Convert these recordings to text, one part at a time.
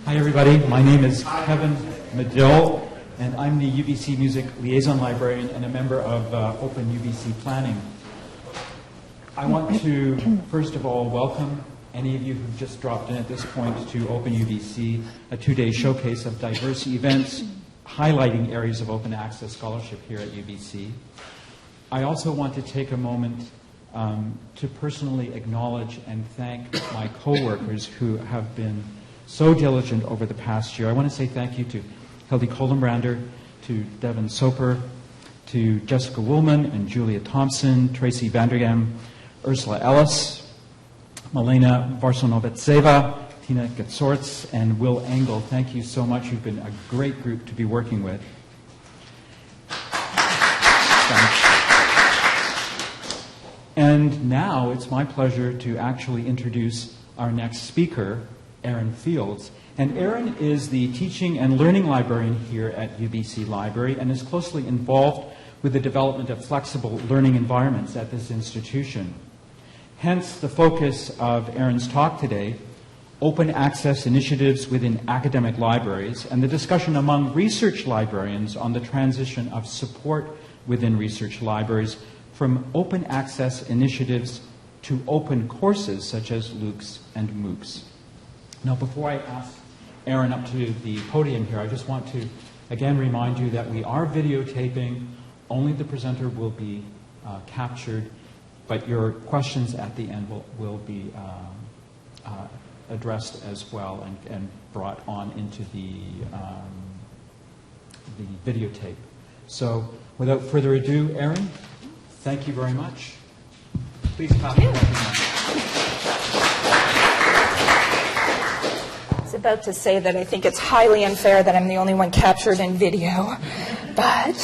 Hi everybody, my name is Kevin Medill, and I'm the UBC Music Liaison Librarian and a member of Open UBC Planning. I want to, first of all, welcome any of you who've just dropped in at this point to Open UBC, a two-day showcase of diverse events highlighting areas of open access scholarship here at UBC. I also want to take a moment to personally acknowledge and thank my coworkers who have been so diligent over the past year. I want to say thank you to Hildy Kolenbrander, to Devin Soper, to Jessica Woolman and Julia Thompson, Tracy Vandergam, Ursula Ellis, Malena Varsonovetseva, Tina Getsorts, and Will Engel. Thank you so much. You've been a great group to be working with. Thanks. And now it's my pleasure to actually introduce our next speaker, Erin Fields. And Erin is the Teaching and Learning Librarian here at UBC Library and is closely involved with the development of flexible learning environments at this institution. Hence the focus of Erin's talk today, open access initiatives within academic libraries, and the discussion among research librarians on the transition of support within research libraries from open access initiatives to open courses such as LOOCs and MOOCs. Now, before I ask Erin up to the podium here, I just want to again remind you that we are videotaping. Only the presenter will be captured, but your questions at the end will be addressed as well and brought on into the videotape. So, without further ado, Erin, thank you very much. Please pass the microphone. I was about to say that I think it's highly unfair that I'm the only one captured in video, but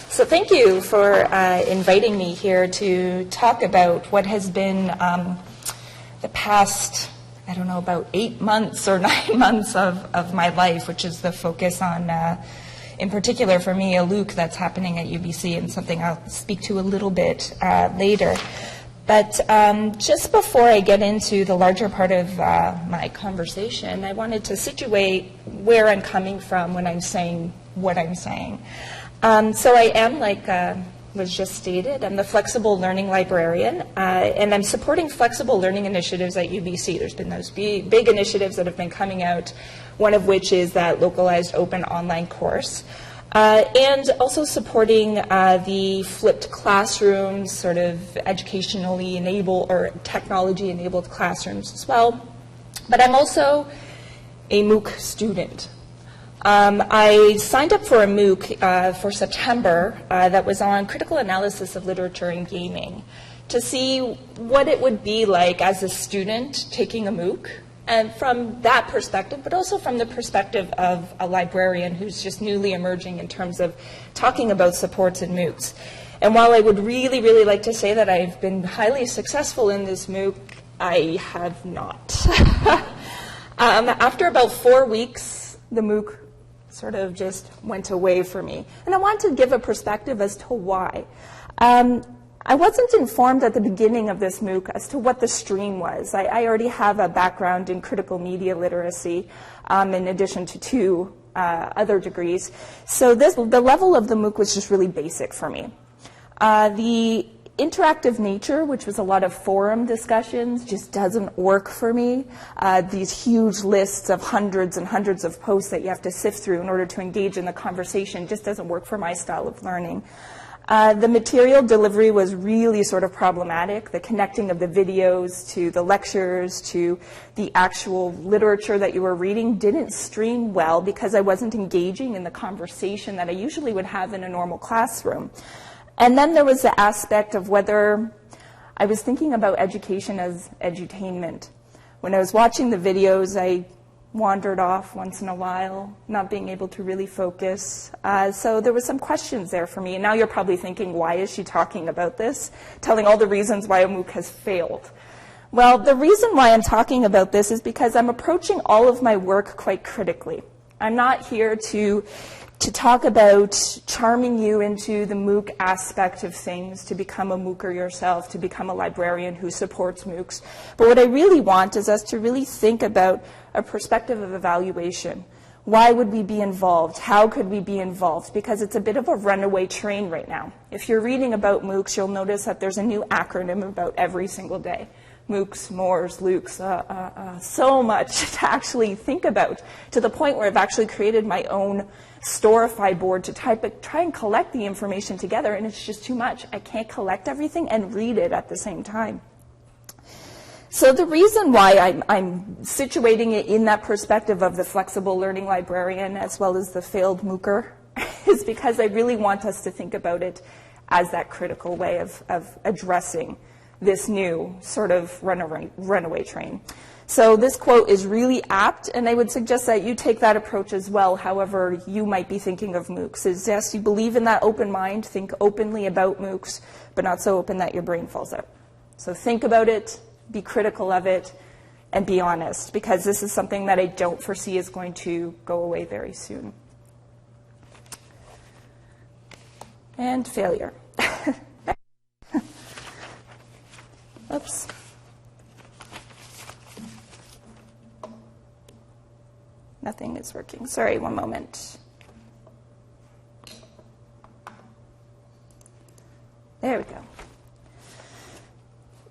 so thank you for inviting me here to talk about what has been the past, I don't know, about 8 months or 9 months of my life, which is the focus on, in particular for me, a LOOC that's happening at UBC and something I'll speak to a little bit later. But just before I get into the larger part of my conversation, I wanted to situate where I'm coming from when I'm saying what I'm saying. So I am, like was just stated, I'm the Flexible Learning Librarian, and I'm supporting flexible learning initiatives at UBC. There's been those big initiatives that have been coming out, one of which is that localized open online course. And also supporting the flipped classrooms, sort of educationally enabled or technology-enabled classrooms as well. But I'm also a MOOC student. I signed up for a MOOC for September that was on critical analysis of literature and gaming to see what it would be like as a student taking a MOOC. And from that perspective, but also from the perspective of a librarian who's just newly emerging in terms of talking about supports in MOOCs. And while I would really, really like to say that I've been highly successful in this MOOC, I have not. After about 4 weeks, the MOOC sort of just went away for me. And I want to give a perspective as to why. I wasn't informed at the beginning of this MOOC as to what the stream was. I already have a background in critical media literacy in addition to 2 other degrees. So the level of the MOOC was just really basic for me. The interactive nature, which was a lot of forum discussions, just doesn't work for me. These huge lists of hundreds and hundreds of posts that you have to sift through in order to engage in the conversation just doesn't work for my style of learning. The material delivery was really sort of problematic. The connecting of the videos to the lectures to the actual literature that you were reading didn't stream well because I wasn't engaging in the conversation that I usually would have in a normal classroom. And then there was the aspect of whether I was thinking about education as edutainment. When I was watching the videos, I wandered off once in a while, not being able to really focus. So there were some questions there for me. And now you're probably thinking, why is she talking about this? Telling all the reasons why a MOOC has failed. Well, the reason why I'm talking about this is because I'm approaching all of my work quite critically. I'm not here to to talk about charming you into the MOOC aspect of things, to become a MOOCer yourself, to become a librarian who supports MOOCs. But what I really want is us to really think about a perspective of evaluation. Why would we be involved? How could we be involved? Because it's a bit of a runaway train right now. If you're reading about MOOCs, you'll notice that there's a new acronym about every single day. MOOCs, MORES, LOOCs, so much to actually think about, to the point where I've actually created my own Storify board to try and collect the information together, and it's just too much. I can't collect everything and read it at the same time. So the reason why I'm situating it in that perspective of the flexible learning librarian as well as the failed MOOCer is because I really want us to think about it as that critical way of addressing this new sort of runaway train. So this quote is really apt, and I would suggest that you take that approach as well, however you might be thinking of MOOCs. Is yes, you believe in that open mind, think openly about MOOCs, but not so open that your brain falls out. So think about it, be critical of it, and be honest, because this is something that I don't foresee is going to go away very soon. And failure. Oops. Nothing is working. Sorry, one moment. There we go.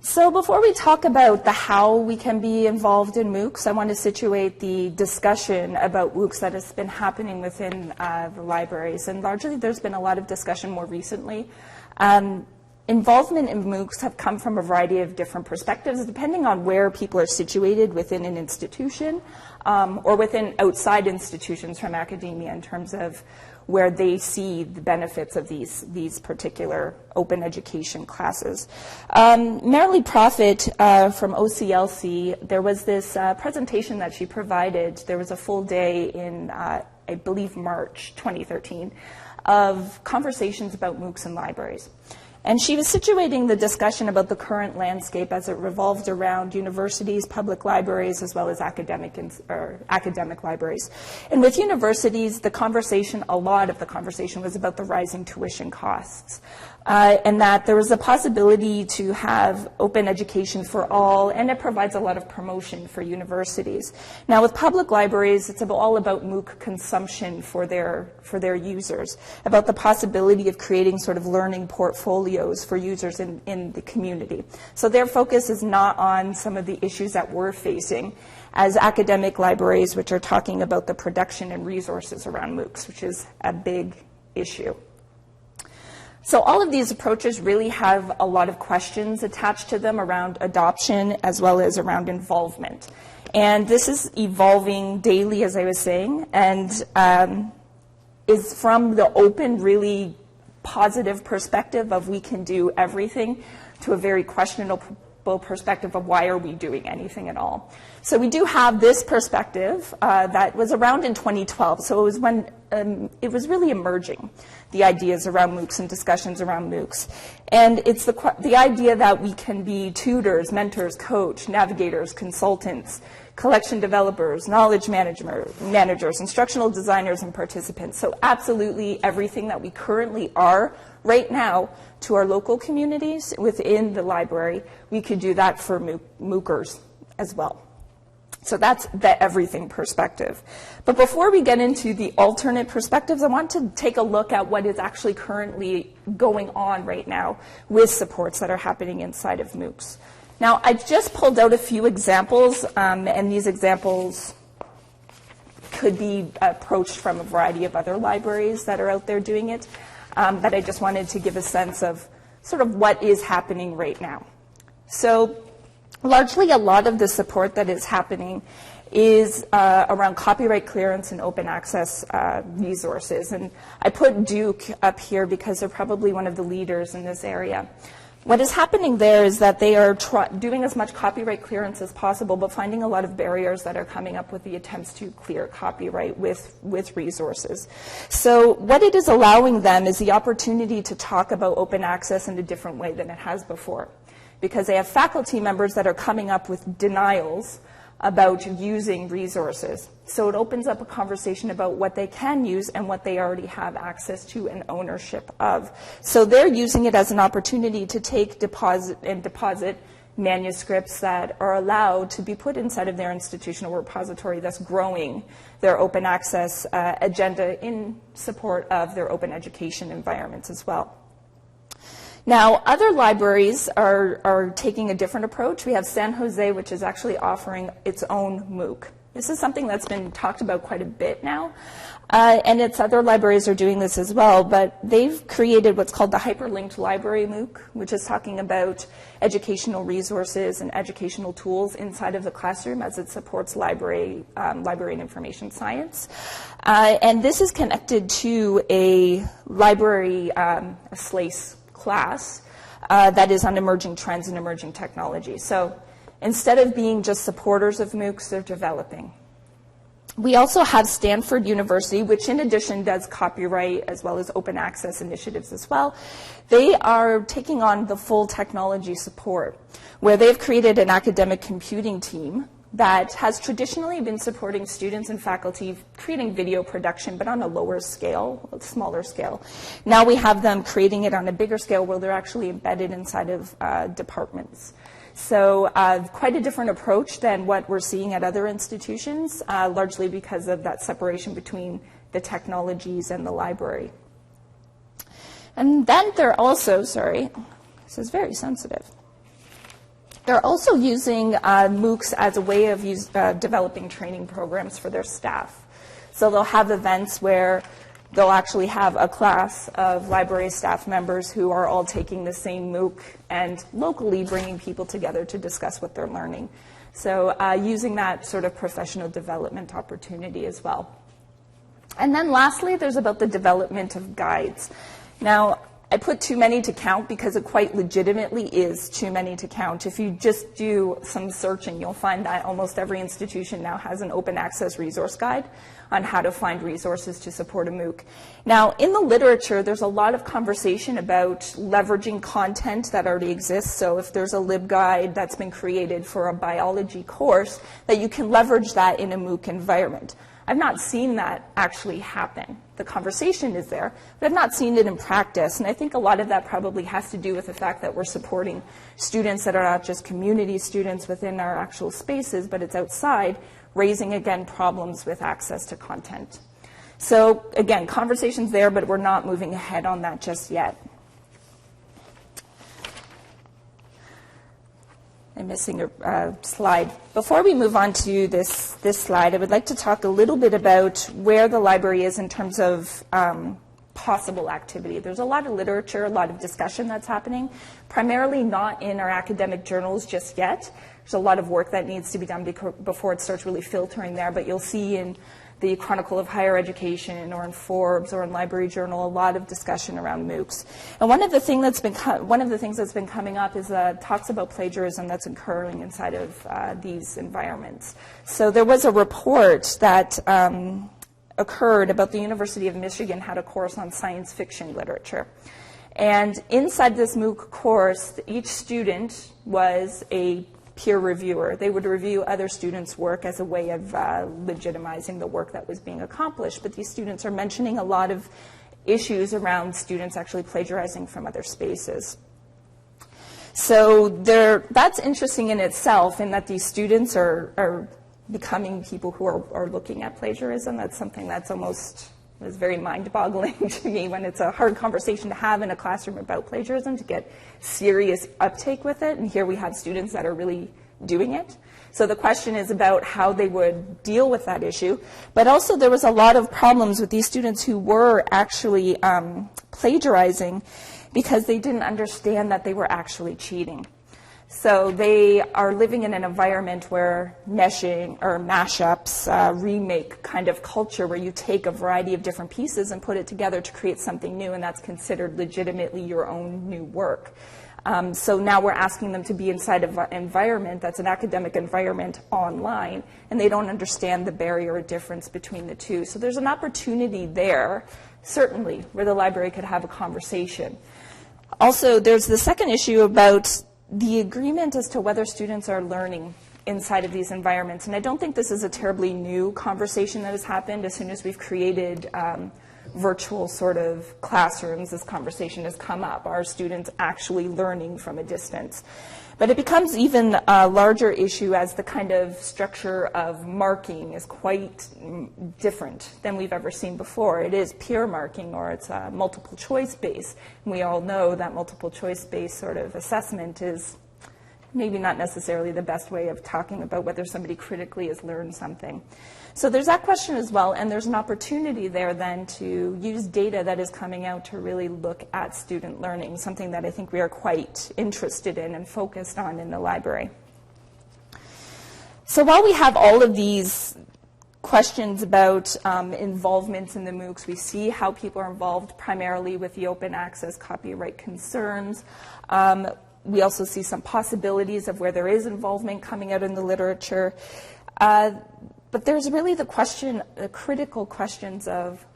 So before we talk about the how we can be involved in MOOCs, I want to situate the discussion about MOOCs that has been happening within the libraries. And largely there's been a lot of discussion more recently. Involvement in MOOCs have come from a variety of different perspectives, depending on where people are situated within an institution or within outside institutions from academia in terms of where they see the benefits of these particular open education classes. Marilee Profit from OCLC, there was this presentation that she provided. There was a full day in, I believe, March 2013, of conversations about MOOCs in libraries. And she was situating the discussion about the current landscape as it revolved around universities, public libraries, as well as academic libraries. And with universities, a lot of the conversation was about the rising tuition costs. And that there was a possibility to have open education for all, and it provides a lot of promotion for universities. Now, with public libraries, it's all about MOOC consumption for their users, about the possibility of creating sort of learning portfolios for users in the community. So their focus is not on some of the issues that we're facing as academic libraries, which are talking about the production and resources around MOOCs, which is a big issue. So all of these approaches really have a lot of questions attached to them around adoption as well as around involvement. And this is evolving daily, as I was saying, and is from the open, really positive perspective of we can do everything to a very questionable perspective of why are we doing anything at all. So we do have this perspective that was around in 2012. So it was when it was really emerging, the ideas around MOOCs and discussions around MOOCs. And it's the idea that we can be tutors, mentors, coach, navigators, consultants, collection developers, knowledge managers, instructional designers, and participants. So absolutely everything that we currently are right now to our local communities within the library, we could do that for MOOCers as well. So that's the everything perspective. But before we get into the alternate perspectives, I want to take a look at what is actually currently going on right now with supports that are happening inside of MOOCs. Now, I just pulled out a few examples, and these examples could be approached from a variety of other libraries that are out there doing it, but I just wanted to give a sense of sort of what is happening right now. So largely a lot of the support that is happening is around copyright clearance and open access resources. And I put Duke up here because they're probably one of the leaders in this area. What is happening there is that they are doing as much copyright clearance as possible, but finding a lot of barriers that are coming up with the attempts to clear copyright with resources. So what it is allowing them is the opportunity to talk about open access in a different way than it has before, because they have faculty members that are coming up with denials about using resources. So it opens up a conversation about what they can use and what they already have access to and ownership of. So they're using it as an opportunity to take deposit manuscripts that are allowed to be put inside of their institutional repository, thus growing their open access agenda in support of their open education environments as well. Now, other libraries are taking a different approach. We have San Jose, which is actually offering its own MOOC. This is something that's been talked about quite a bit now, and its other libraries are doing this as well, but they've created what's called the Hyperlinked Library MOOC, which is talking about educational resources and educational tools inside of the classroom as it supports library and information science. And this is connected to a library, a SLACE class that is on emerging trends and emerging technology. So instead of being just supporters of MOOCs, they're developing. We also have Stanford University, which in addition does copyright as well as open access initiatives as well. They are taking on the full technology support, where they've created an academic computing team that has traditionally been supporting students and faculty creating video production, but on a lower scale, a smaller scale. Now we have them creating it on a bigger scale where they're actually embedded inside of departments. So quite a different approach than what we're seeing at other institutions, largely because of that separation between the technologies and the library. And then they're also, sorry, this is very sensitive. They're also using MOOCs as a way of developing training programs for their staff. So they'll have events where they'll actually have a class of library staff members who are all taking the same MOOC and locally bringing people together to discuss what they're learning. So using that sort of professional development opportunity as well. And then lastly, there's about the development of guides. Now, I put too many to count because it quite legitimately is too many to count. If you just do some searching, you'll find that almost every institution now has an open access resource guide on how to find resources to support a MOOC. Now, in the literature, there's a lot of conversation about leveraging content that already exists. So if there's a LibGuide that's been created for a biology course, that you can leverage that in a MOOC environment. I've not seen that actually happen. The conversation is there, but I've not seen it in practice. And I think a lot of that probably has to do with the fact that we're supporting students that are not just community students within our actual spaces, but it's outside, raising, again, problems with access to content. So, again, conversation's there, but we're not moving ahead on that just yet. I'm missing a slide. Before we move on to this slide, I would like to talk a little bit about where the library is in terms of possible activity. There's a lot of literature, a lot of discussion that's happening, primarily not in our academic journals just yet. There's a lot of work that needs to be done before it starts really filtering there, but you'll see in the Chronicle of Higher Education or in Forbes or in Library Journal a lot of discussion around MOOCs. And one of the things that's been coming up is talks about plagiarism that's occurring inside of these environments. So there was a report that occurred about the University of Michigan had a course on science fiction literature. And inside this MOOC course, each student was a peer reviewer. They would review other students' work as a way of legitimizing the work that was being accomplished. But these students are mentioning a lot of issues around students actually plagiarizing from other spaces. So that's interesting in itself, in that these students are becoming people who are looking at plagiarism. That's something that's almost is very mind-boggling to me when it's a hard conversation to have in a classroom about plagiarism, to get serious uptake with it. And here we have students that are really doing it. So the question is about how they would deal with that issue. But also there was a lot of problems with these students who were actually plagiarizing because they didn't understand that they were actually cheating. So they are living in an environment where meshing or mashups, remake kind of culture, where you take a variety of different pieces and put it together to create something new, and that's considered legitimately your own new work. So now we're asking them to be inside of an environment that's an academic environment online, and they don't understand the barrier or difference between the two. So there's an opportunity there, certainly, where the library could have a conversation. Also, there's the second issue about the agreement as to whether students are learning inside of these environments. And I don't think this is a terribly new conversation that has happened. As soon as we've created virtual sort of classrooms, this conversation has come up. Are students actually learning from a distance? But it becomes even a larger issue as the kind of structure of marking is quite different than we've ever seen before. It is peer marking, or it's a multiple choice based. And we all know that multiple choice based sort of assessment is maybe not necessarily the best way of talking about whether somebody critically has learned something. So there's that question as well, and there's an opportunity there then to use data that is coming out to really look at student learning, something that I think we are quite interested in and focused on in the library. So while we have all of these questions about involvements in the MOOCs, we see how people are involved primarily with the open access copyright concerns. We also see some possibilities of where there is involvement coming out in the literature. But there's really the critical questions of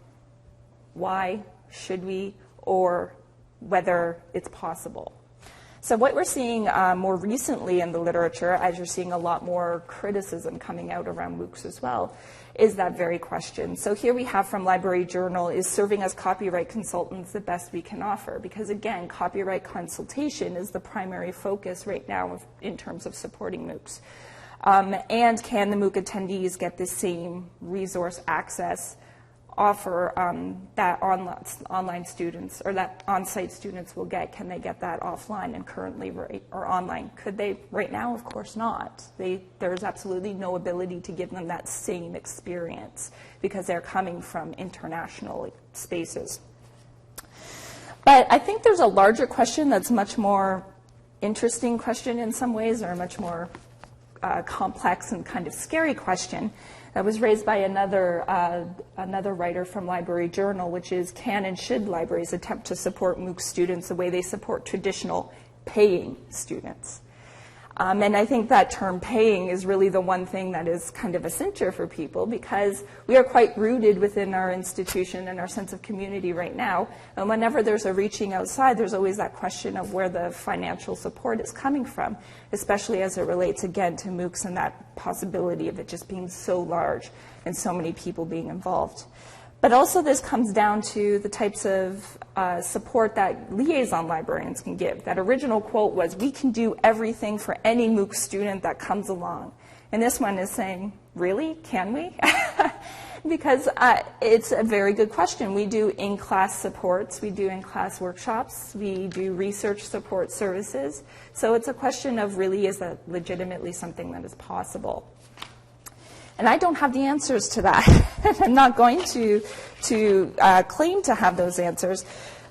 why should we, or whether it's possible. So what we're seeing more recently in the literature, as you're seeing a lot more criticism coming out around MOOCs as well, is that very question. So here we have from Library Journal, is serving as copyright consultants the best we can offer? Because again, copyright consultation is the primary focus right now in terms of supporting MOOCs. And can the MOOC attendees get the same resource access offer that online students or that on-site students will get? Can they get that offline and currently or online? Could they right now? Of course not. There's absolutely no ability to give them that same experience because they're coming from international spaces. But I think there's a larger question that's much more interesting question in some ways, or a much more complex and kind of scary question that was raised by another writer from Library Journal, which is, can and should libraries attempt to support MOOC students the way they support traditional paying students? And I think that term paying is really the one thing that is kind of a cincher for people, because we are quite rooted within our institution and our sense of community right now. And whenever there's a reaching outside, there's always that question of where the financial support is coming from, especially as it relates, again, to MOOCs and that possibility of it just being so large and so many people being involved. But also this comes down to the types of support that liaison librarians can give. That original quote was, we can do everything for any MOOC student that comes along. And this one is saying, really? Can we? Because it's a very good question. We do in-class supports, we do in-class workshops, we do research support services. So it's a question of really, is that legitimately something that is possible? And I don't have the answers to that. I'm not going to claim to have those answers.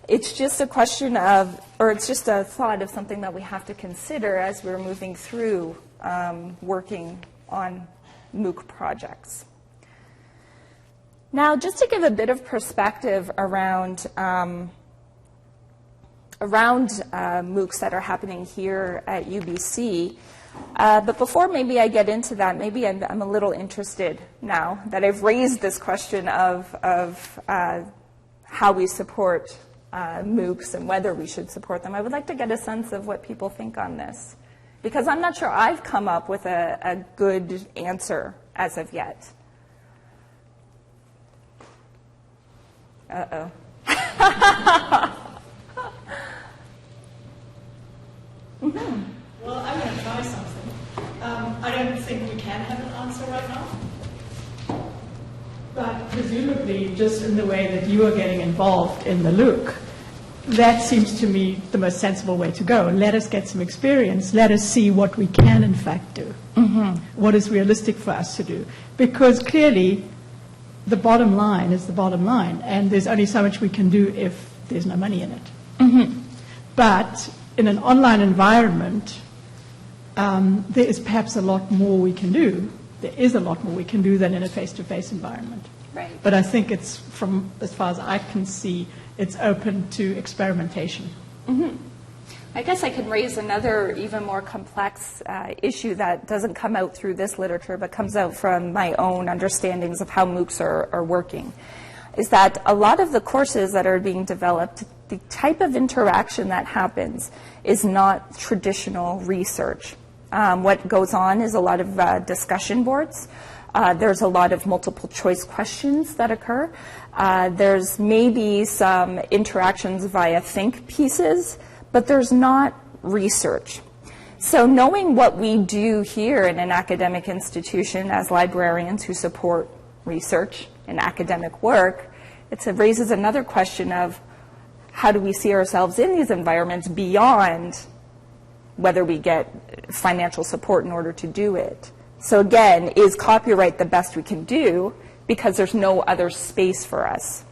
It's just a question of, or it's just a thought of something that we have to consider as we're moving through working on MOOC projects. Now, just to give a bit of perspective around MOOCs that are happening here at UBC, but before maybe I get into that, maybe I'm a little interested now that I've raised this question of how we support MOOCs and whether we should support them. I would like to get a sense of what people think on this, because I'm not sure I've come up with a good answer as of yet. Uh-oh. Mm-hmm. Well, I'm going to try something. I don't think we can have an answer right now. But presumably, just in the way that you are getting involved in the MOOC, that seems to me the most sensible way to go. Let us get some experience. Let us see what we can, in fact, do. Mm-hmm. What is realistic for us to do. Because clearly, the bottom line is the bottom line, and there's only so much we can do if there's no money in it. Mm-hmm. But in an online environment, there is perhaps a lot more we can do. There is a lot more we can do than in a face-to-face environment. Right. But I think it's, from as far as I can see, it's open to experimentation. Mm-hmm. I guess I can raise another even more complex issue that doesn't come out through this literature, but comes out from my own understandings of how MOOCs are working, is that a lot of the courses that are being developed, the type of interaction that happens is not traditional research. What goes on is a lot of discussion boards. There's a lot of multiple choice questions that occur. There's maybe some interactions via think pieces, but there's not research. So knowing what we do here in an academic institution as librarians who support research and academic work, it raises another question of how do we see ourselves in these environments beyond whether we get financial support in order to do it. So again, is copyright the best we can do because there's no other space for us?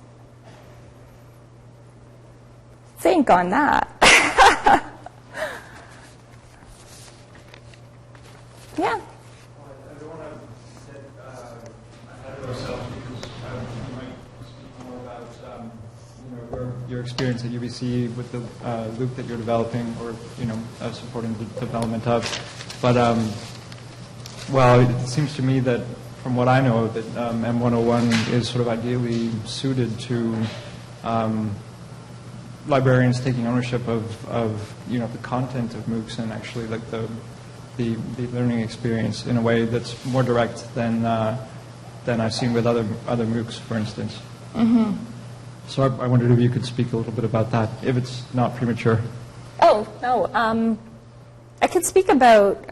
Think on that. Yeah. I don't want to sit ahead of ourselves because you might speak more about your experience at UBC with the loop that you're developing or supporting the development of. But well, it seems to me that from what I know, that M101 is sort of ideally suited to librarians taking ownership of the content of MOOCs and actually like the learning experience in a way that's more direct than I've seen with other MOOCs, for instance. Mm-hmm. So I wondered if you could speak a little bit about that, if it's not premature. Oh, no. I could speak about,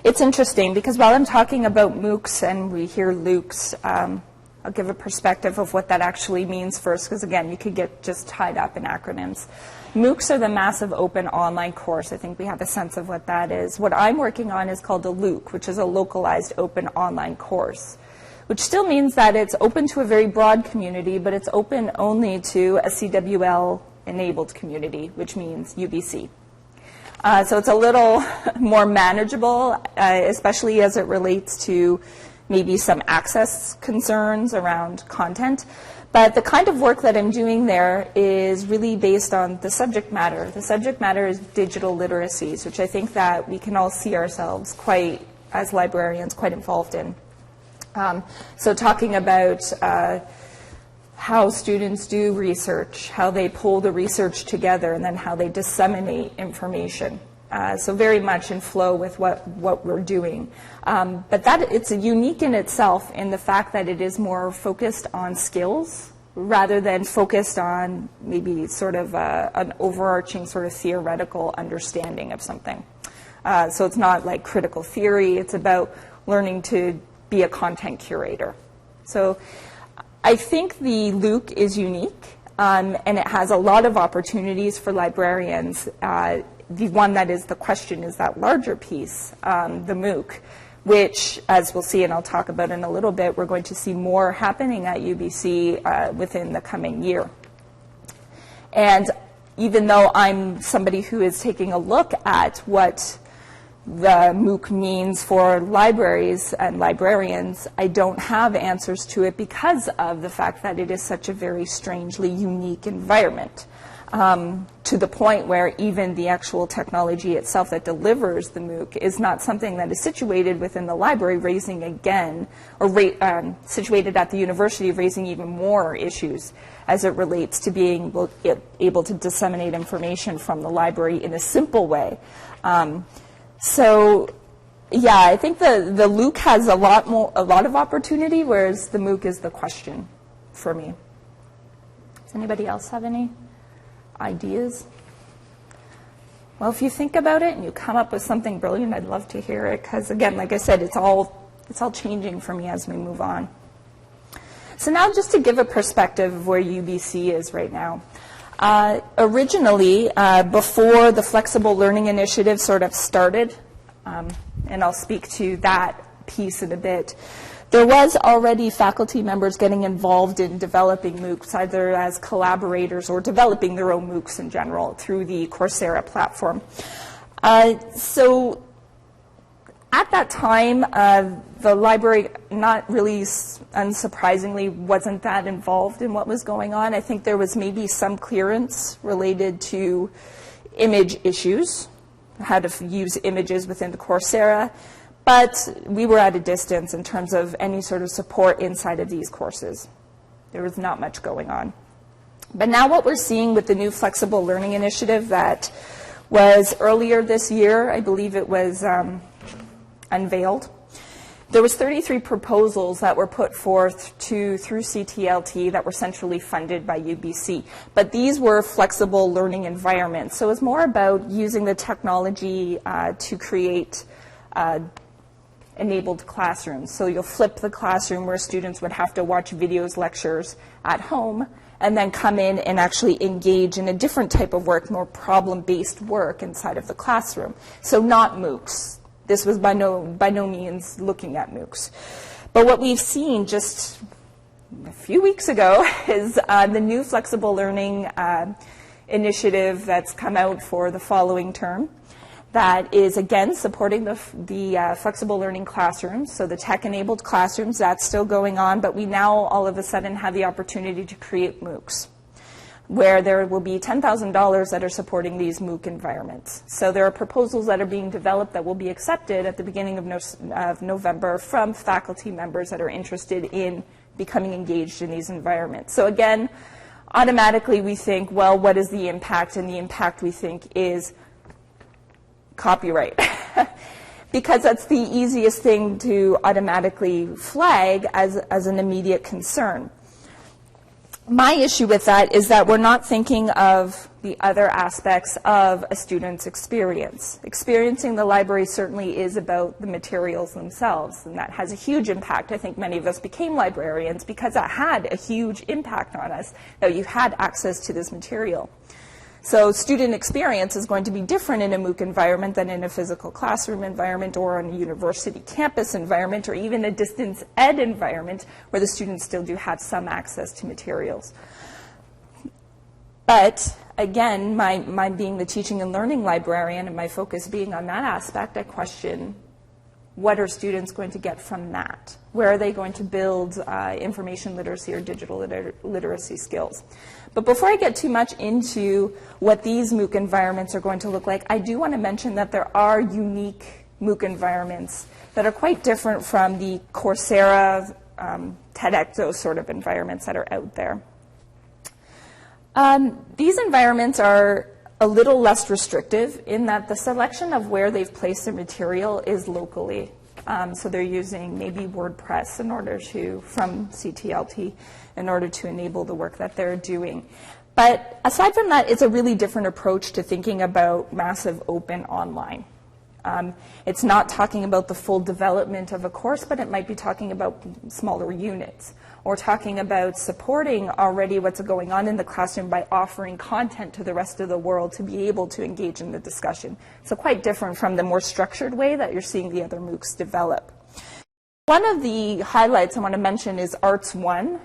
it's interesting because while I'm talking about MOOCs and we hear LOOCs, I'll give a perspective of what that actually means first, because again, you could get just tied up in acronyms. MOOCs are the massive open online course. I think we have a sense of what that is. What I'm working on is called a LOOC, which is a localized open online course, which still means that it's open to a very broad community, but it's open only to a CWL-enabled community, which means UBC. So it's a little more manageable, especially as it relates to maybe some access concerns around content. But the kind of work that I'm doing there is really based on the subject matter. The subject matter is digital literacies, which I think that we can all see ourselves quite, as librarians, quite involved in. So talking about how students do research, how they pull the research together, and then how they disseminate information. So very much in flow with what we're doing. But it's unique in itself in the fact that it is more focused on skills rather than focused on maybe sort of an overarching sort of theoretical understanding of something. So it's not like critical theory. It's about learning to be a content curator. So I think the LOOC is unique, and it has a lot of opportunities for librarians. The one that is the question is that larger piece, the MOOC, which, as we'll see and I'll talk about in a little bit, we're going to see more happening at UBC within the coming year. And even though I'm somebody who is taking a look at what the MOOC means for libraries and librarians, I don't have answers to it because of the fact that it is such a very strangely unique environment, to the point where even the actual technology itself that delivers the MOOC is not something that is situated within the library, raising again, or situated at the university, raising even more issues as it relates to being able to disseminate information from the library in a simple way. So, yeah, I think the LOOC has a lot of opportunity, whereas the MOOC is the question for me. Does anybody else have any ideas? Well, if you think about it and you come up with something brilliant, I'd love to hear it, because again, like I said, it's all changing for me as we move on. So now, just to give a perspective of where UBC is right now. Originally, before the Flexible Learning Initiative sort of started, and I'll speak to that piece in a bit, there was already faculty members getting involved in developing MOOCs, either as collaborators or developing their own MOOCs in general through the Coursera platform. So at that time, the library, not really unsurprisingly, wasn't that involved in what was going on. I think there was maybe some clearance related to image issues, how to use images within the Coursera, but we were at a distance in terms of any sort of support inside of these courses. There was not much going on. But now what we're seeing with the new Flexible Learning Initiative that was earlier this year, I believe it was unveiled. There was 33 proposals that were put forth through CTLT that were centrally funded by UBC. But these were flexible learning environments. So it was more about using the technology to create enabled classrooms. So you'll flip the classroom where students would have to watch videos, lectures at home, and then come in and actually engage in a different type of work, more problem-based work inside of the classroom. So not MOOCs. This was by no means looking at MOOCs. But what we've seen just a few weeks ago is the new flexible learning initiative that's come out for the following term that is, again, supporting the flexible learning classrooms. So the tech-enabled classrooms, that's still going on, but we now all of a sudden have the opportunity to create MOOCs, where there will be $10,000 that are supporting these MOOC environments. So there are proposals that are being developed that will be accepted at the beginning of November from faculty members that are interested in becoming engaged in these environments. So again, automatically we think, well, what is the impact? And the impact we think is copyright. Because that's the easiest thing to automatically flag as an immediate concern. My issue with that is that we're not thinking of the other aspects of a student's experience. Experiencing the library certainly is about the materials themselves, and that has a huge impact. I think many of us became librarians because that had a huge impact on us, that you had access to this material. So student experience is going to be different in a MOOC environment than in a physical classroom environment or in a university campus environment or even a distance ed environment where the students still do have some access to materials. But again, my being the teaching and learning librarian and my focus being on that aspect, I question what are students going to get from that? Where are they going to build information literacy or digital literacy skills? But before I get too much into what these MOOC environments are going to look like, I do want to mention that there are unique MOOC environments that are quite different from the Coursera, TEDx, those sort of environments that are out there. These environments are a little less restrictive in that the selection of where they've placed their material is locally. So they're using maybe WordPress in order to, from CTLT, in order to enable the work that they're doing. But aside from that, it's a really different approach to thinking about massive open online. It's not talking about the full development of a course, but it might be talking about smaller units, or talking about supporting already what's going on in the classroom by offering content to the rest of the world to be able to engage in the discussion. So quite different from the more structured way that you're seeing the other MOOCs develop. One of the highlights I want to mention is Arts One.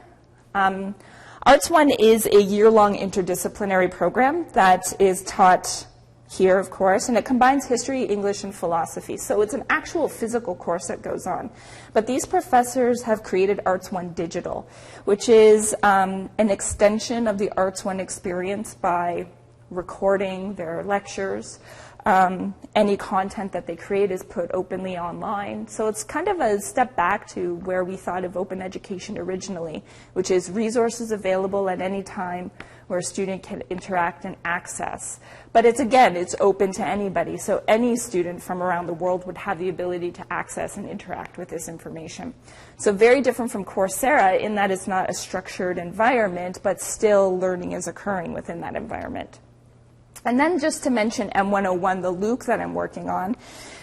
Arts One is a year-long interdisciplinary program that is taught here, of course, and it combines history, English, and philosophy. So it's an actual physical course that goes on. But these professors have created Arts One Digital, which is an extension of the Arts One experience by recording their lectures. Any content that they create is put openly online. So it's kind of a step back to where we thought of open education originally, which is resources available at any time where a student can interact and access. But it's, again, it's open to anybody. So any student from around the world would have the ability to access and interact with this information. So very different from Coursera in that it's not a structured environment, but still learning is occurring within that environment. And then just to mention M101, the LUC that I'm working on,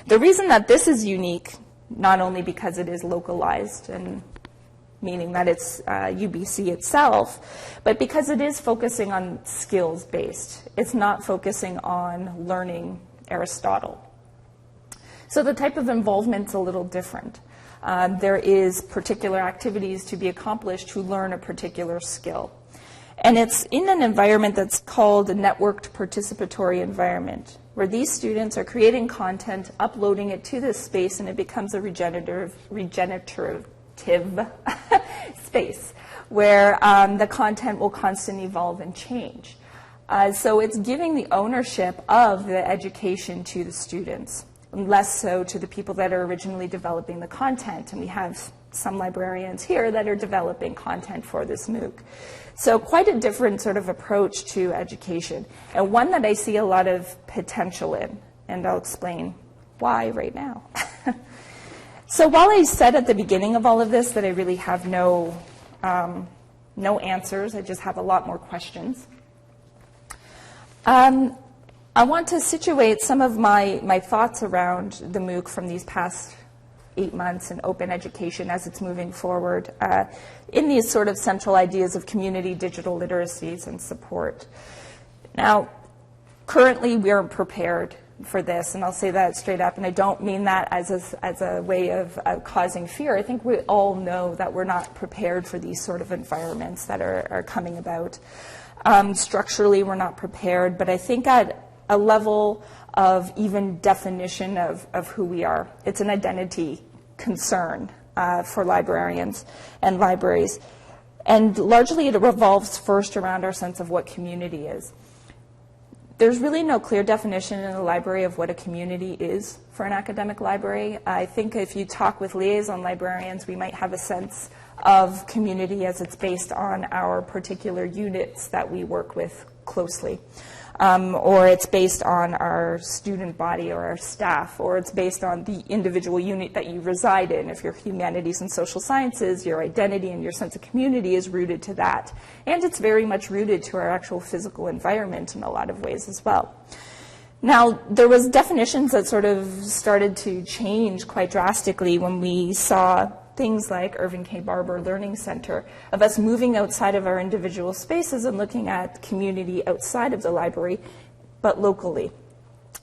the reason that this is unique, not only because it is localized, and meaning that it's UBC itself, but because it is focusing on skills-based. It's not focusing on learning Aristotle. So the type of involvement's a little different. There is particular activities to be accomplished to learn a particular skill. And it's in an environment that's called a networked participatory environment, where these students are creating content, uploading it to this space, and it becomes a regenerative space, where the content will constantly evolve and change. So it's giving the ownership of the education to the students, less so to the people that are originally developing the content. And we have some librarians here that are developing content for this MOOC. So quite a different sort of approach to education, and one that I see a lot of potential in, and I'll explain why right now. So while I said at the beginning of all of this that I really have no answers, I just have a lot more questions, I want to situate some of my thoughts around the MOOC from these past 8 months in open education as it's moving forward in these sort of central ideas of community digital literacies and support. Now, currently we are prepared for this, and I'll say that straight up, and I don't mean that as a way of causing fear. I think we all know that we're not prepared for these sort of environments that are coming about. Structurally, we're not prepared, but I think at a level of even definition of who we are, it's an identity concern for librarians and libraries. And largely it revolves first around our sense of what community is. There's really no clear definition in the library of what a community is for an academic library. I think if you talk with liaison librarians, we might have a sense of community as it's based on our particular units that we work with closely. Or it's based on our student body or our staff, or it's based on the individual unit that you reside in. If you're humanities and social sciences, your identity and your sense of community is rooted to that. And it's very much rooted to our actual physical environment in a lot of ways as well. Now, there was definitions that sort of started to change quite drastically when we saw things like Irving K. Barber Learning Center, of us moving outside of our individual spaces and looking at community outside of the library, but locally.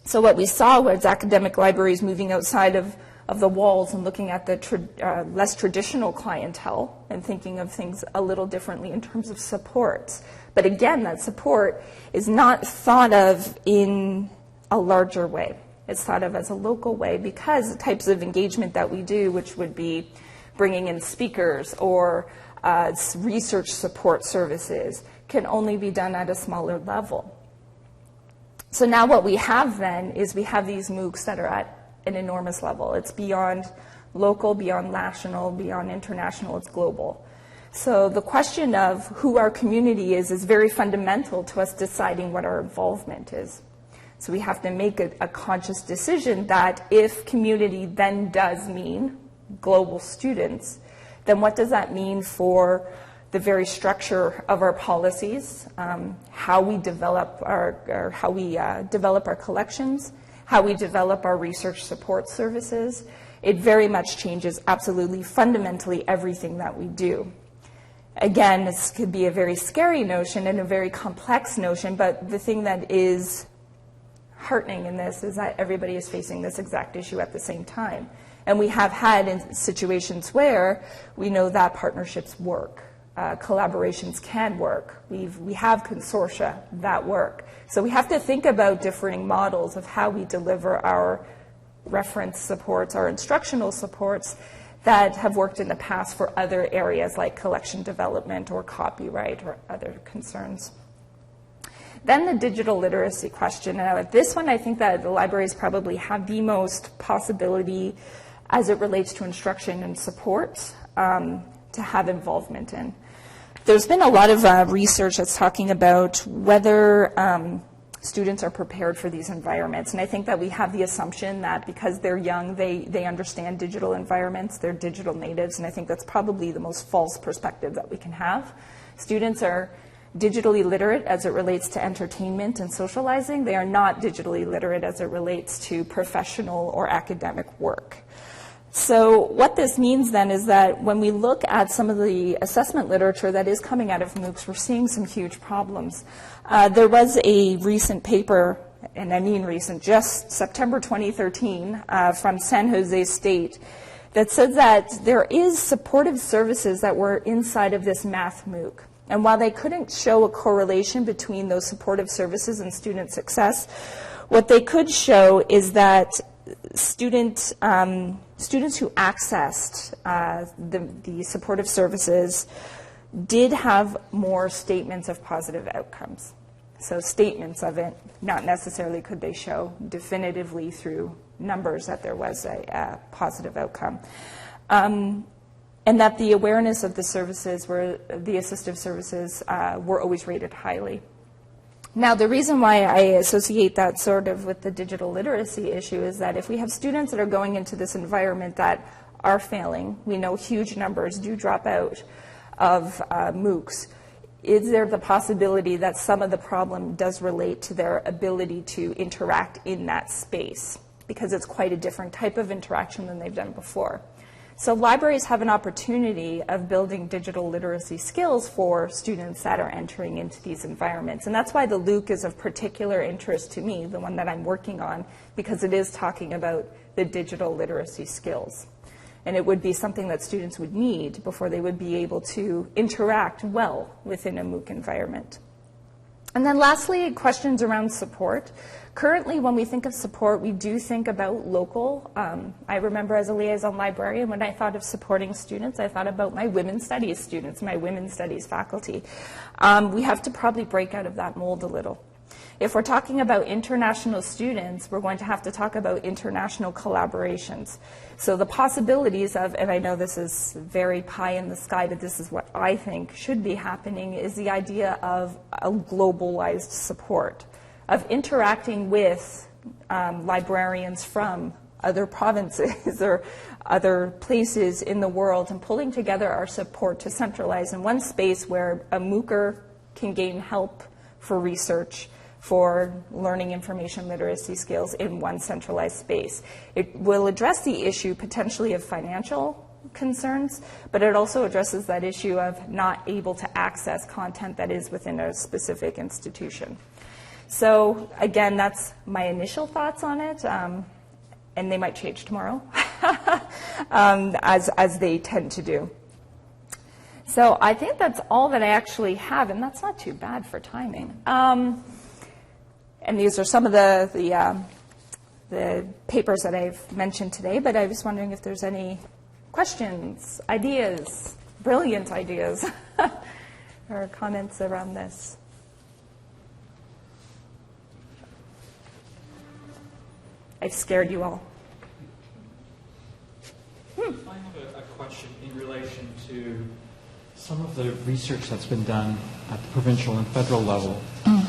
So what we saw was academic libraries moving outside of the walls and looking at the less traditional clientele and thinking of things a little differently in terms of supports. But again, that support is not thought of in a larger way. It's thought of as a local way because the types of engagement that we do, which would be bringing in speakers or research support services, can only be done at a smaller level. So now what we have then is we have these MOOCs that are at an enormous level. It's beyond local, beyond national, beyond international, it's global. So the question of who our community is very fundamental to us deciding what our involvement is. So we have to make a conscious decision that if community then does mean global students, then what does that mean for the very structure of our policies, how we develop our collections, how we develop our research support services? It very much changes absolutely fundamentally everything that we do. Again, this could be a very scary notion and a very complex notion, but the thing that is heartening in this is that everybody is facing this exact issue at the same time. And we have had in situations where we know that partnerships work, collaborations can work. We have consortia that work. So we have to think about differing models of how we deliver our reference supports, our instructional supports that have worked in the past for other areas like collection development or copyright or other concerns. Then the digital literacy question. This one, I think that the libraries probably have the most possibility as it relates to instruction and support to have involvement in. There's been a lot of research that's talking about whether students are prepared for these environments. And I think that we have the assumption that because they're young, they understand digital environments, they're digital natives, and I think that's probably the most false perspective that we can have. Students are digitally literate as it relates to entertainment and socializing. They are not digitally literate as it relates to professional or academic work. So what this means then is that when we look at some of the assessment literature that is coming out of MOOCs, we're seeing some huge problems. There was a recent paper, and I mean recent, just September 2013, from San Jose State, that said that there is supportive services that were inside of this math MOOC. And while they couldn't show a correlation between those supportive services and student success, what they could show is that students who accessed the supportive services did have more statements of positive outcomes. So statements of it, not necessarily could they show definitively through numbers that there was a positive outcome. And that the awareness of the services, the assistive services, were always rated highly. Now, the reason why I associate that sort of with the digital literacy issue is that if we have students that are going into this environment that are failing. We know huge numbers do drop out of MOOCs. Is there the possibility that some of the problem does relate to their ability to interact in that space? Because it's quite a different type of interaction than they've done before. So libraries have an opportunity of building digital literacy skills for students that are entering into these environments. And that's why the LOOC is of particular interest to me, the one that I'm working on, because it is talking about the digital literacy skills. And it would be something that students would need before they would be able to interact well within a MOOC environment. And then lastly, questions around support. Currently, when we think of support, we do think about local. I remember as a liaison librarian, when I thought of supporting students, I thought about my women's studies students, my women's studies faculty. We have to probably break out of that mold a little. If we're talking about international students, we're going to have to talk about international collaborations. So the possibilities of, and I know this is very pie in the sky, but this is what I think should be happening, is the idea of a globalized support, of interacting with librarians from other provinces or other places in the world and pulling together our support to centralize in one space where a MOOCer can gain help for research, for learning information literacy skills in one centralized space. It will address the issue potentially of financial concerns, but it also addresses that issue of not able to access content that is within a specific institution. So again, that's my initial thoughts on it, and they might change tomorrow, as they tend to do. So I think that's all that I actually have, and that's not too bad for timing. And these are some of the papers that I've mentioned today, but I was wondering if there's any questions, ideas, brilliant ideas, or comments around this. I've scared you all. I have a question in relation to some of the research that's been done at the provincial and federal level,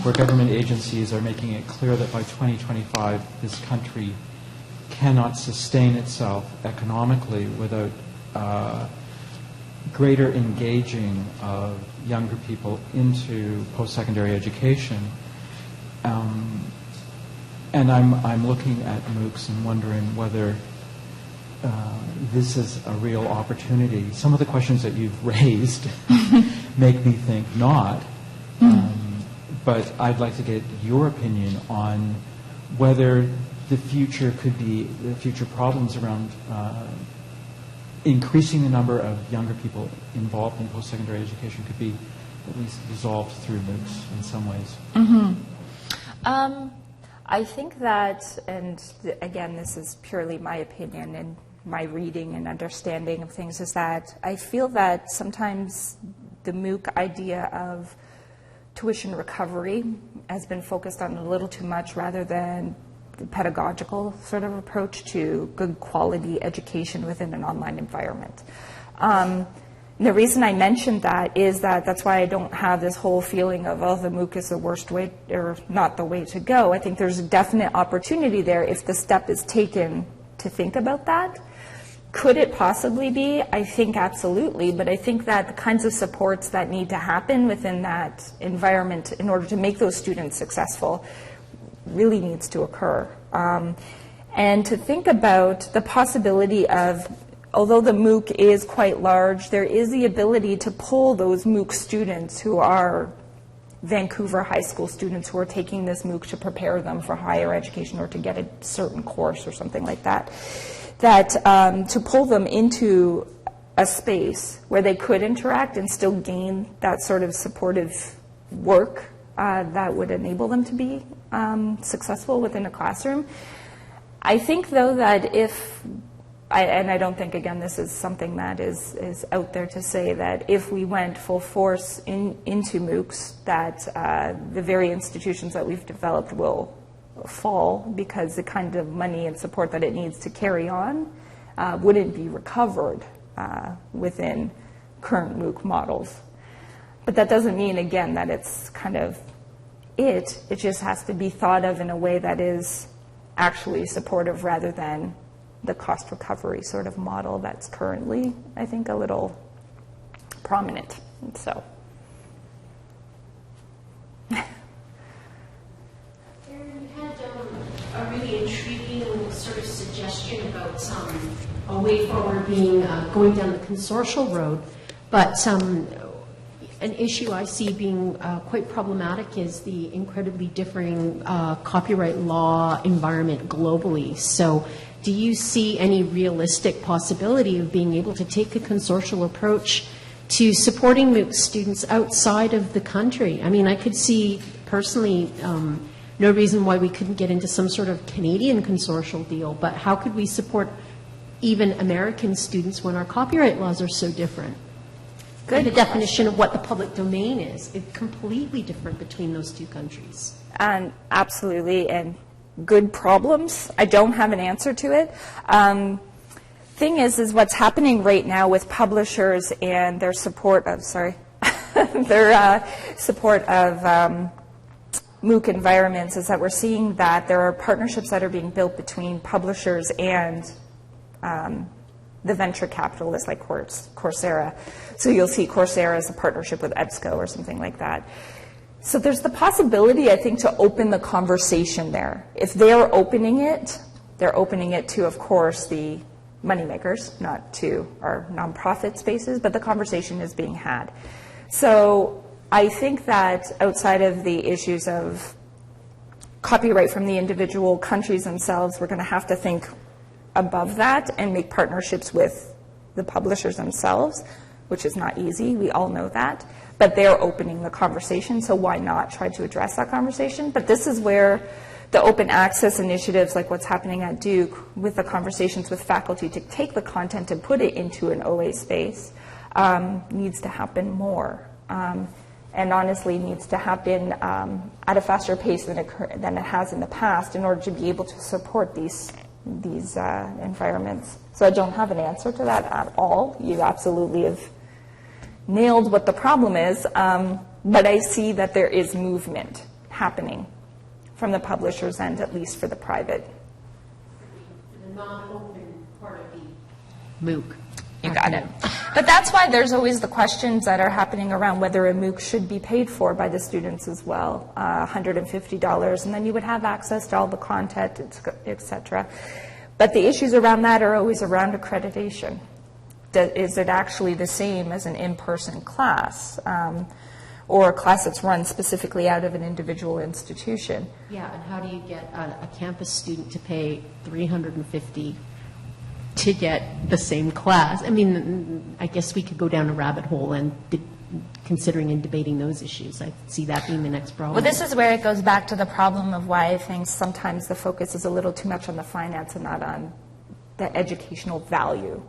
where government agencies are making it clear that by 2025 this country cannot sustain itself economically without greater engaging of younger people into post-secondary education. And I'm looking at MOOCs and wondering whether this is a real opportunity. Some of the questions that you've raised make me think not, but I'd like to get your opinion on whether the future could be, the future problems around increasing the number of younger people involved in post-secondary education could be at least resolved through MOOCs in some ways. I think that, and again, this is purely my opinion and my reading and understanding of things, is that I feel that sometimes the MOOC idea of tuition recovery has been focused on a little too much rather than the pedagogical sort of approach to good quality education within an online environment. The reason I mentioned that is that that's why I don't have this whole feeling of, oh, the MOOC is the worst way or not the way to go. I think there's a definite opportunity there if the step is taken to think about that. Could it possibly be? I think absolutely, but I think that the kinds of supports that need to happen within that environment in order to make those students successful really needs to occur. And to think about the possibility of, although the MOOC is quite large, there is the ability to pull those MOOC students who are Vancouver high school students who are taking this MOOC to prepare them for higher education or to get a certain course or something like that, to pull them into a space where they could interact and still gain that sort of supportive work that would enable them to be successful within a classroom. I think, though, that if and I don't think, again, this is something that is out there to say that if we went full force into MOOCs, that the very institutions that we've developed will fall because the kind of money and support that it needs to carry on wouldn't be recovered within current MOOC models. But that doesn't mean, again, that it's kind of it just has to be thought of in a way that is actually supportive rather than the cost recovery sort of model that's currently, I think, a little prominent. So. Erin, you had a really intriguing sort of suggestion about a way forward being going down the consortial road, but an issue I see being quite problematic is the incredibly differing copyright law environment globally. So do you see any realistic possibility of being able to take a consortial approach to supporting MOOC students outside of the country? I mean, I could see personally no reason why we couldn't get into some sort of Canadian consortial deal, but how could we support even American students when our copyright laws are so different? Good. The definition of what the public domain is completely different between those two countries. Absolutely, and good problems. I don't have an answer to it. Thing is what's happening right now with publishers and their support of, their support of MOOC environments is that we're seeing that there are partnerships that are being built between publishers and the venture capitalists like Coursera. So you'll see Coursera as a partnership with EBSCO or something like that. So there's the possibility, I think, to open the conversation there. If they're opening it to, of course, the moneymakers, not to our nonprofit spaces, but the conversation is being had. So I think that outside of the issues of copyright from the individual countries themselves, we're going to have to think above that and make partnerships with the publishers themselves, which is not easy. We all know that. But they're opening the conversation, so why not try to address that conversation? But this is where the open access initiatives, like what's happening at Duke, with the conversations with faculty to take the content and put it into an OA space, needs to happen more. And honestly needs to happen at a faster pace than it has in the past in order to be able to support these environments. So I don't have an answer to that at all. You absolutely have nailed what the problem is, but I see that there is movement happening from the publisher's end, at least for the private. For the non-open part of the MOOC. You got it. But that's why there's always the questions that are happening around whether a MOOC should be paid for by the students as well, $150, and then you would have access to all the content, et cetera. But the issues around that are always around accreditation. Is it actually the same as an in-person class or a class that's run specifically out of an individual institution? Yeah, and how do you get a campus student to pay $350 to get the same class? I mean, I guess we could go down a rabbit hole and considering and debating those issues. I see that being the next problem. Well, this is where it goes back to the problem of why I think sometimes the focus is a little too much on the finance and not on the educational value.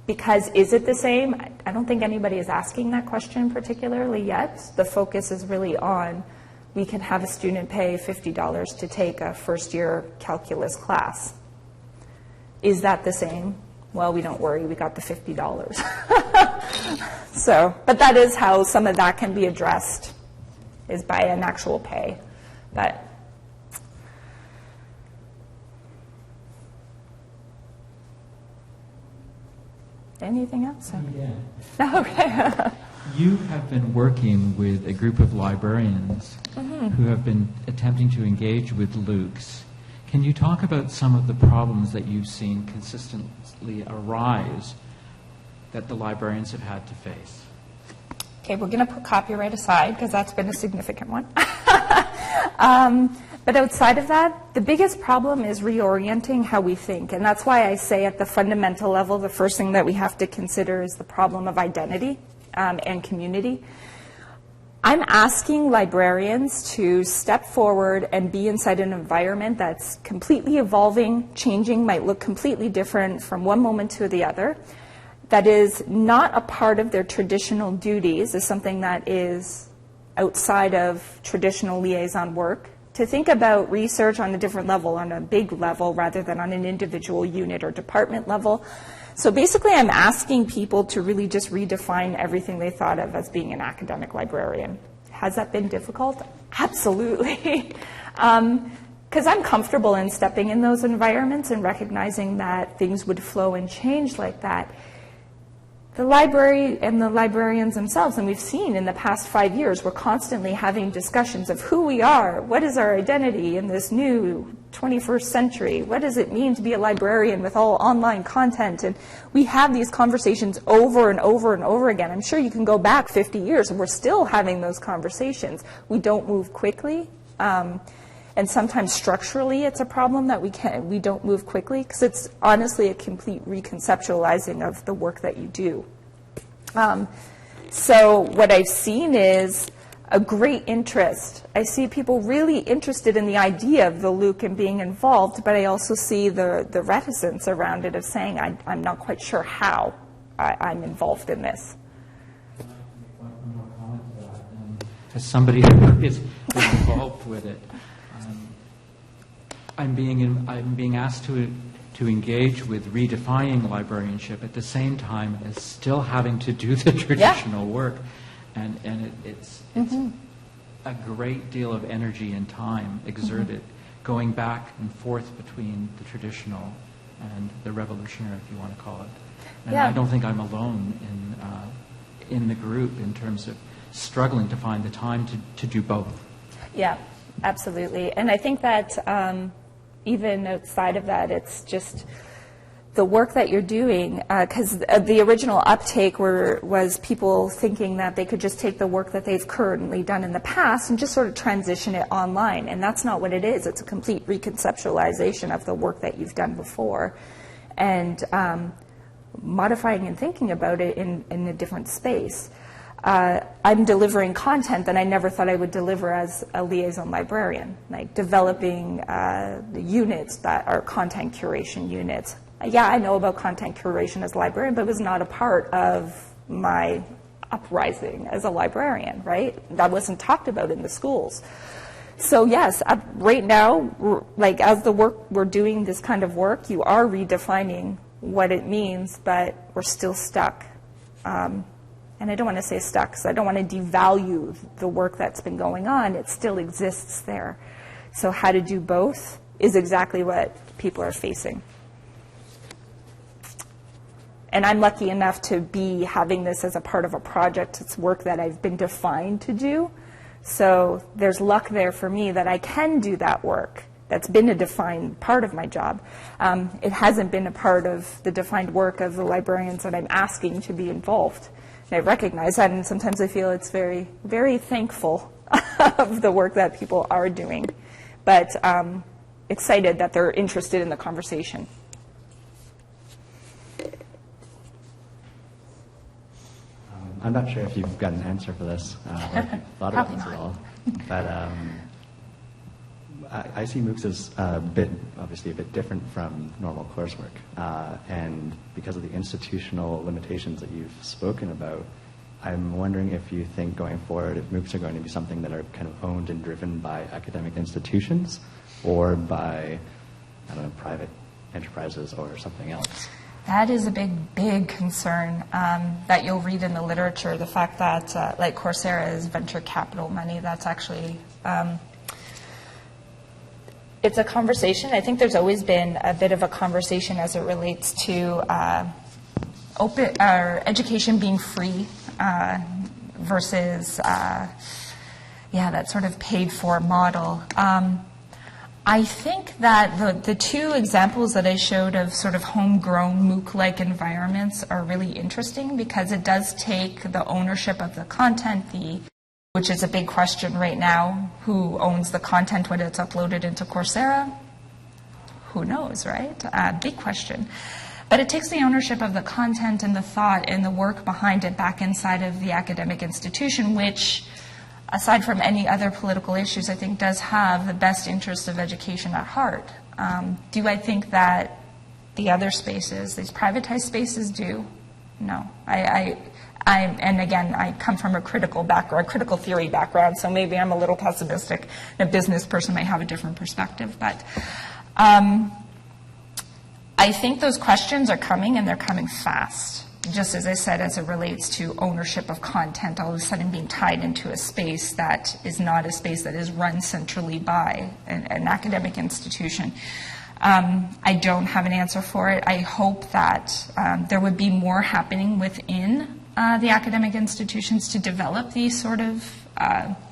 Because is it the same? I don't think anybody is asking that question particularly yet. The focus is really on, we can have a student pay $50 to take a first-year calculus class. Is that the same? Well, we don't worry, we got the $50. So, but that is how some of that can be addressed, is by an actual pay. But anything else? Yeah. Okay. You have been working with a group of librarians who have been attempting to engage with LUCs. Can you talk about some of the problems that you've seen consistently arise that the librarians have had to face? Okay, we're going to put copyright aside because that's been a significant one. But outside of that, the biggest problem is reorienting how we think. And that's why I say at the fundamental level, the first thing that we have to consider is the problem of identity and community. I'm asking librarians to step forward and be inside an environment that's completely evolving, changing, might look completely different from one moment to the other, that is not a part of their traditional duties, is something that is outside of traditional liaison work, to think about research on a different level, on a big level, rather than on an individual unit or department level. So basically, I'm asking people to really just redefine everything they thought of as being an academic librarian. Has that been difficult? Absolutely. because I'm comfortable in stepping in those environments and recognizing that things would flow and change like that. The library and the librarians themselves, and we've seen in the past 5 years, we're constantly having discussions of who we are, what is our identity in this new 21st century, what does it mean to be a librarian with all online content, and we have these conversations over and over and over again. I'm sure you can go back 50 years and we're still having those conversations. We don't move quickly, and sometimes structurally it's a problem that we don't move quickly, because it's honestly a complete reconceptualizing of the work that you do. So what I've seen is a great interest. I see people really interested in the idea of the LUC and being involved, but I also see the reticence around it of saying, I'm not quite sure how I'm involved in this. One more comment to that. As somebody who is involved with it, I'm being asked to engage with redefining librarianship at the same time as still having to do the traditional work, and it's a great deal of energy and time exerted going back and forth between the traditional and the revolutionary, if you want to call it. And I don't think I'm alone in the group in terms of struggling to find the time to do both. Yeah, absolutely. And I think that even outside of that, it's just the work that you're doing, because the original uptake was people thinking that they could just take the work that they've currently done in the past and just sort of transition it online, and that's not what it is. It's a complete reconceptualization of the work that you've done before, and modifying and thinking about it in a different space. I'm delivering content that I never thought I would deliver as a liaison librarian, like developing the units that are content curation units. Yeah, I know about content curation as a librarian, but it was not a part of my uprising as a librarian, right? That wasn't talked about in the schools. So yes, right now, like as we're doing this kind of work, you are redefining what it means, but we're still stuck. And I don't want to say stuck, because I don't want to devalue the work that's been going on. It still exists there. So how to do both is exactly what people are facing. And I'm lucky enough to be having this as a part of a project. It's work that I've been defined to do. So there's luck there for me that I can do that work. That's been a defined part of my job. It hasn't been a part of the defined work of the librarians that I'm asking to be involved. And I recognize that, and sometimes I feel it's very, very thankful of the work that people are doing. But excited that they're interested in the conversation. I'm not sure if you've got an answer for this, or a lot of ones at all. But I see MOOCs as obviously a bit different from normal coursework. And because of the institutional limitations that you've spoken about, I'm wondering if you think going forward, if MOOCs are going to be something that are kind of owned and driven by academic institutions or by, I don't know, private enterprises or something else. That is a big, big concern that you'll read in the literature, the fact that like Coursera is venture capital money. That's actually, it's a conversation. I think there's always been a bit of a conversation as it relates to education being free versus, that sort of paid for model. I think that the two examples that I showed of sort of homegrown MOOC-like environments are really interesting, because it does take the ownership of the content, which is a big question right now. Who owns the content when it's uploaded into Coursera? Who knows, right? Big question. But it takes the ownership of the content and the thought and the work behind it back inside of the academic institution, which, aside from any other political issues, I think does have the best interests of education at heart. Do I think that the other spaces, these privatized spaces, do? No. And again, I come from a critical theory background, so maybe I'm a little pessimistic. A business person might have a different perspective, but I think those questions are coming, and they're coming fast, just as I said, as it relates to ownership of content, all of a sudden being tied into a space that is not a space that is run centrally by an academic institution. I don't have an answer for it. I hope that there would be more happening within the academic institutions to develop these sort of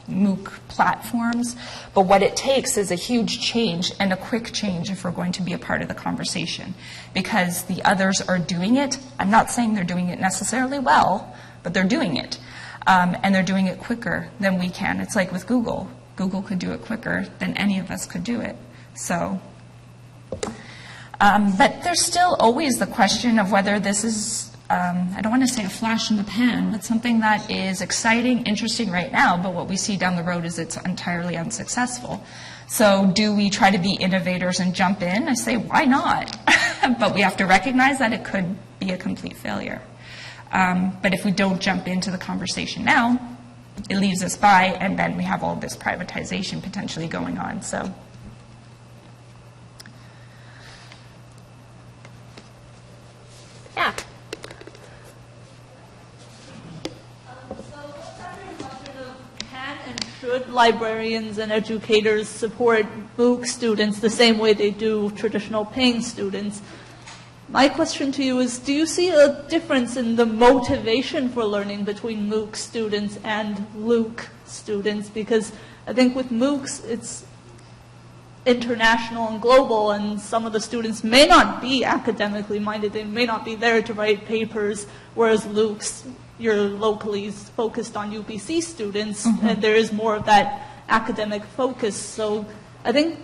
MOOC platforms, but what it takes is a huge change and a quick change if we're going to be a part of the conversation, because the others are doing it. I'm not saying they're doing it necessarily well, but they're doing it, and they're doing it quicker than we can. It's like with Google. Google could do it quicker than any of us could do it. So, but there's still always the question of whether this is I don't want to say a flash in the pan, but something that is exciting, interesting right now, but what we see down the road is it's entirely unsuccessful. So do we try to be innovators and jump in? I say, why not? But we have to recognize that it could be a complete failure. But if we don't jump into the conversation now, it leaves us by, and then we have all this privatization potentially going on. So. Yeah. Should librarians and educators support MOOC students the same way they do traditional paying students? My question to you is, do you see a difference in the motivation for learning between MOOC students and LUC students? Because I think with MOOCs, it's international and global, and some of the students may not be academically minded. They may not be there to write papers, whereas LUCs, you're locally focused on UBC students, and there is more of that academic focus. So I think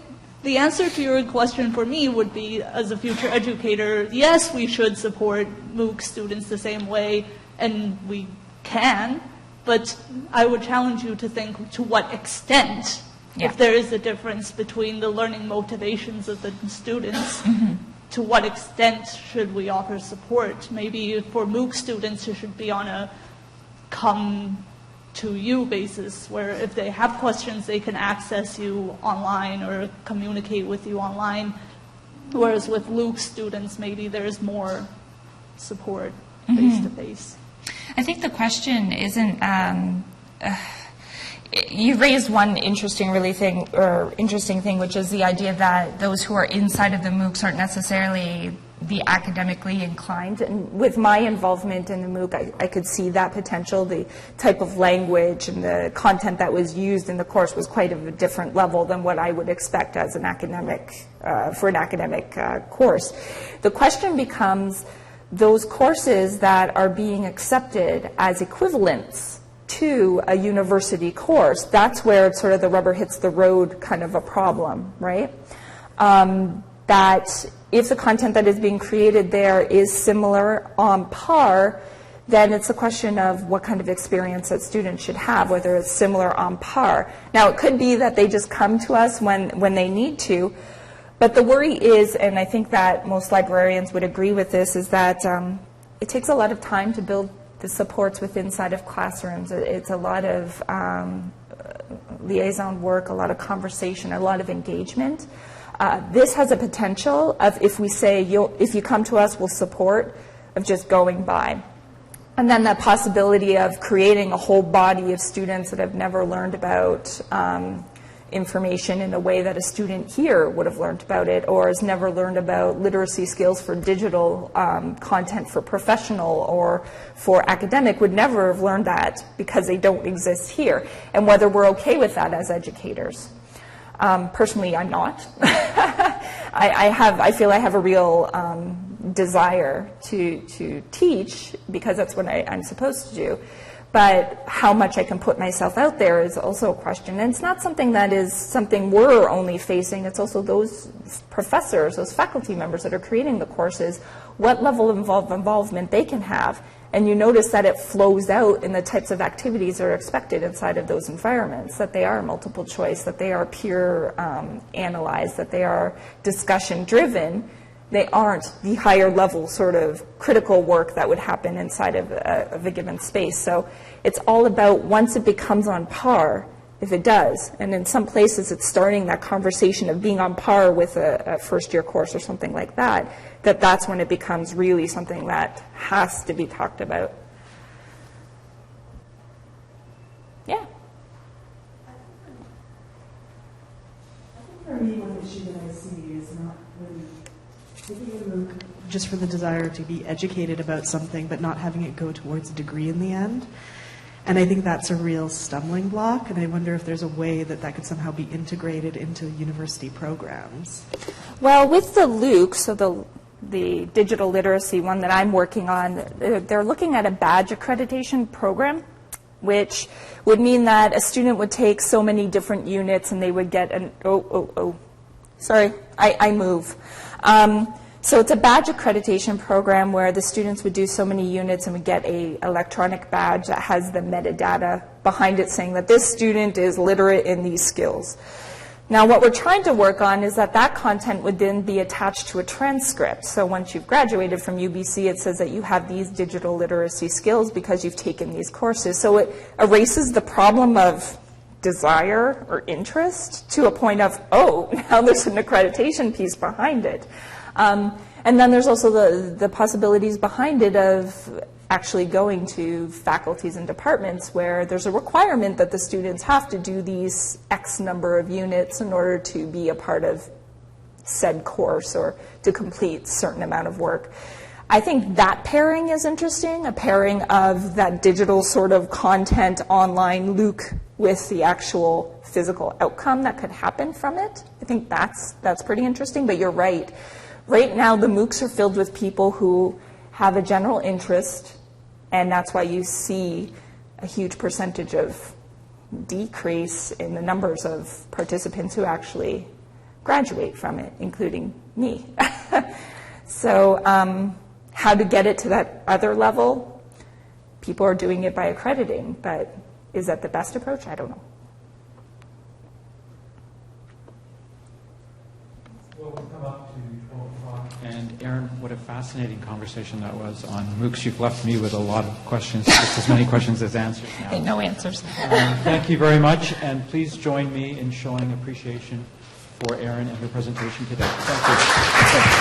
the answer to your question for me would be, as a future educator, yes, we should support MOOC students the same way, and we can, but I would challenge you to think to what extent, if there is a difference between the learning motivations of the students, to what extent should we offer support? Maybe for MOOC students, it should be on a come-to-you basis, where if they have questions, they can access you online or communicate with you online, whereas with LUC students, maybe there's more support face-to-face. I think the question isn't... you raised one interesting thing, which is the idea that those who are inside of the MOOCs aren't necessarily the academically inclined. And with my involvement in the MOOC, I could see that potential. The type of language and the content that was used in the course was quite of a different level than what I would expect as an academic, for an academic course. The question becomes those courses that are being accepted as equivalents to a university course. That's where it's sort of the rubber hits the road kind of a problem, right? That if the content that is being created there is similar on par, then it's a question of what kind of experience that students should have, whether it's similar on par. Now, it could be that they just come to us when they need to, but the worry is, and I think that most librarians would agree with this, is that it takes a lot of time to build the supports inside of classrooms. It's a lot of liaison work, a lot of conversation, a lot of engagement. This has a potential of, if we say, if you come to us, we'll support, of just going by. And then that possibility of creating a whole body of students that have never learned about information in a way that a student here would have learned about it, or has never learned about literacy skills for digital content for professional or for academic, would never have learned that because they don't exist here. And whether we're okay with that as educators. Personally, I'm not. I feel I have a real desire to teach, because that's what I'm supposed to do. But how much I can put myself out there is also a question. And it's not something that is something we're only facing. It's also those professors, those faculty members that are creating the courses, what level of involvement they can have. And you notice that it flows out in the types of activities that are expected inside of those environments, that they are multiple choice, that they are peer analyzed, that they are discussion driven. They aren't the higher level sort of critical work that would happen inside of a given space. So it's all about, once it becomes on par, if it does. And in some places, it's starting that conversation of being on par with a first-year course or something like that, that's when it becomes really something that has to be talked about. Yeah. For me, one issue that I see is not really taking a MOOC just for the desire to be educated about something, but not having it go towards a degree in the end. And I think that's a real stumbling block, and I wonder if there's a way that that could somehow be integrated into university programs. Well, with the LUC, so the digital literacy one that I'm working on, they're looking at a badge accreditation program, which would mean that a student would take so many different units and they would get an, sorry, I move. So it's a badge accreditation program where the students would do so many units and would get a electronic badge that has the metadata behind it saying that this student is literate in these skills. Now what we're trying to work on is that content would then be attached to a transcript. So once you've graduated from UBC, it says that you have these digital literacy skills because you've taken these courses. So it erases the problem of desire or interest to a point of, oh, now there's an accreditation piece behind it. And then there's also the possibilities behind it of actually going to faculties and departments where there's a requirement that the students have to do these X number of units in order to be a part of said course or to complete a certain amount of work. I think that pairing is interesting, a pairing of that digital sort of content online LUC with the actual physical outcome that could happen from it. I think that's pretty interesting, but you're right. Right now, the MOOCs are filled with people who have a general interest, and that's why you see a huge percentage of decrease in the numbers of participants who actually graduate from it, including me. So how to get it to that other level? People are doing it by accrediting, but is that the best approach? I don't know. Well, we'll come up to 12 o'clock. And Erin, what a fascinating conversation that was on MOOCs. You've left me with a lot of questions, just as many questions as answers now. No answers. Thank you very much, and please join me in showing appreciation for Erin and her presentation today. Thank you.